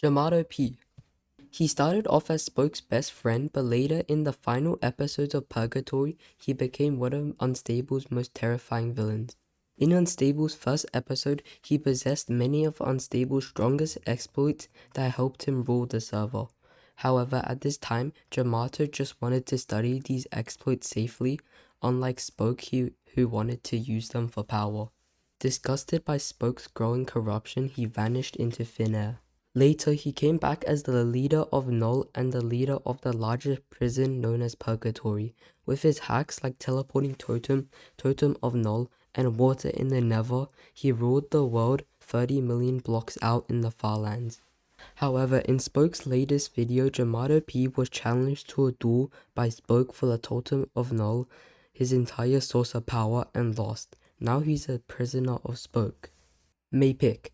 Jamo P. He started off as Spoke's best friend, but later in the final episodes of Purgatory, he became one of Unstable's most terrifying villains. In Unstable's first episode, he possessed many of Unstable's strongest exploits that helped him rule the server. However, at this time, Jamo just wanted to study these exploits safely, unlike Spoke who wanted to use them for power. Disgusted by Spoke's growing corruption, he vanished into thin air. Later, he came back as the leader of Null and the leader of the largest prison known as Purgatory. With his hacks like teleporting Totem of Null, and water in the Nether, he ruled the world 30 million blocks out in the far lands. However, in Spoke's latest video, Jamo P was challenged to a duel by Spoke for the Totem of Null, his entire source of power, and lost. Now he's a prisoner of Spoke. Mapic.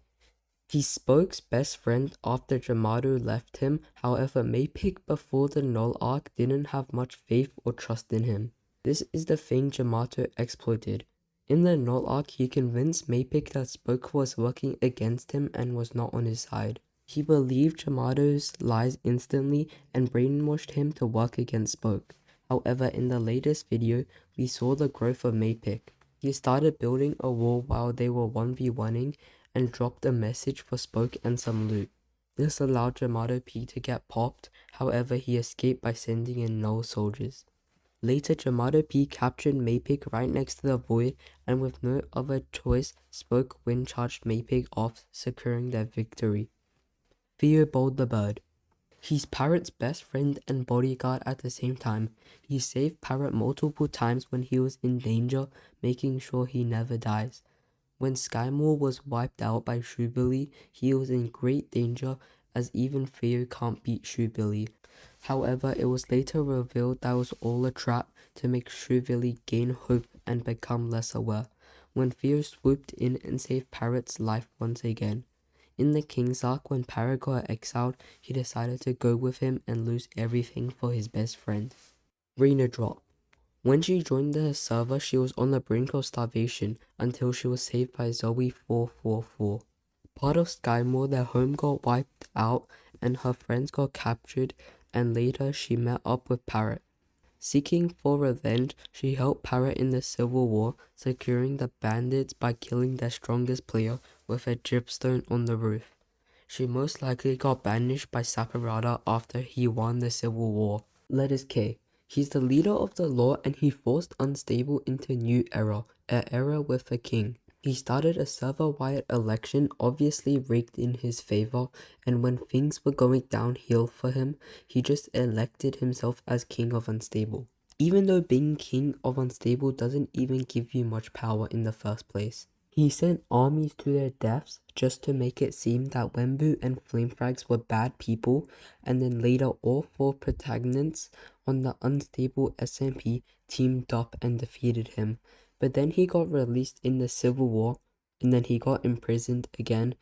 He's Spoke's best friend after Jamo left him. However, Mapic before the Null arc didn't have much faith or trust in him. This is the thing Jamo exploited. In the Null arc, he convinced Mapic that Spoke was working against him and was not on his side. He believed Jamo's lies instantly and brainwashed him to work against Spoke. However, in the latest video, we saw the growth of Mapic. He started building a wall while they were 1v1ing and dropped a message for Spoke and some loot. This allowed Jamo P to get popped, however he escaped by sending in Null soldiers. Later, Jamo P captured Mapic right next to the void, and with no other choice, Spoke wind charged Mapic off, securing their victory. Theobald the Bird. He's Parrot's best friend and bodyguard at the same time. He saved Parrot multiple times when he was in danger, making sure he never dies. When Skymore was wiped out by Shoebilly, he was in great danger as even Theo can't beat Shoebilly. However, it was later revealed that was all a trap to make Shoebilly gain hope and become less aware, when Theo swooped in and saved Parrot's life once again. In the King's Arc, when Parrot got exiled, he decided to go with him and lose everything for his best friend. Raina Drop. When she joined the server, she was on the brink of starvation until she was saved by Zoe444. Part of Skymore, their home got wiped out and her friends got captured, and later she met up with Parrot. Seeking for revenge, she helped Parrot in the Civil War, securing the bandits by killing their strongest player with a dripstone on the roof. She most likely got banished by Sakurada after he won the Civil War. Letters K. He's the leader of the law and he forced Unstable into New Era, an era with a king. He started a server-wide election, obviously rigged in his favor, and when things were going downhill for him, he just elected himself as king of Unstable. Even though being king of Unstable doesn't even give you much power in the first place. He sent armies to their deaths just to make it seem that Wembu and Flamefrags were bad people, and then later all four protagonists on the Unstable SMP teamed up and defeated him. But then he got released in the Civil War, and then he got imprisoned again.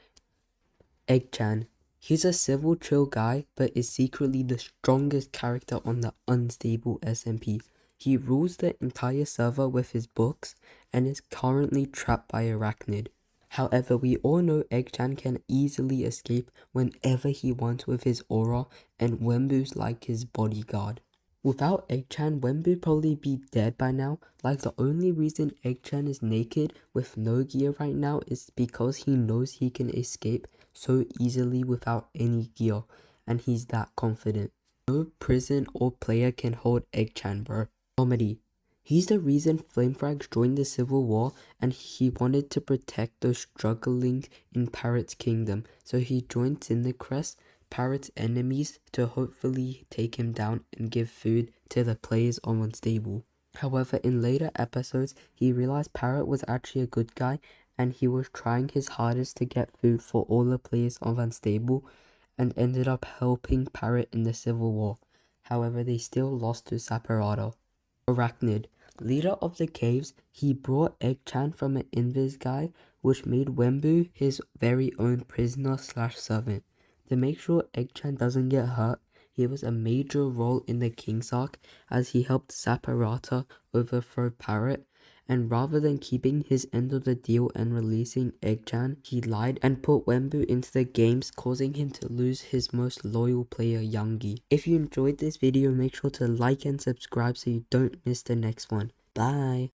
Eggchan. He's a civil chill guy, but is secretly the strongest character on the Unstable SMP. He rules the entire server with his books, and is currently trapped by Arachnid. However, we all know Eggchan can easily escape whenever he wants with his aura, and Wembu's like his bodyguard. Without Eggchan, Wembu probably be dead by now. Like, the only reason Eggchan is naked with no gear right now is because he knows he can escape so easily without any gear, and he's that confident. No prison or player can hold Eggchan, bro. Comedy. He's the reason Flamefrags joined the Civil War, and he wanted to protect those struggling in Parrot's kingdom, so he joined Cindercrest, Parrot's enemies, to hopefully take him down and give food to the players of Unstable. However, in later episodes, he realized Parrot was actually a good guy, and he was trying his hardest to get food for all the players of Unstable, and ended up helping Parrot in the Civil War. However, they still lost to Sakurada. Arachnid. Leader of the caves, he brought Eggchan from an invis guy, which made Wembu his very own prisoner/servant. To make sure Eggchan doesn't get hurt, he was a major role in the King's Arc, as he helped Sakurada overthrow Parrot, and rather than keeping his end of the deal and releasing Eggchan, he lied and put Wenbu into the games, causing him to lose his most loyal player, Youngie. If you enjoyed this video, make sure to like and subscribe so you don't miss the next one. Bye!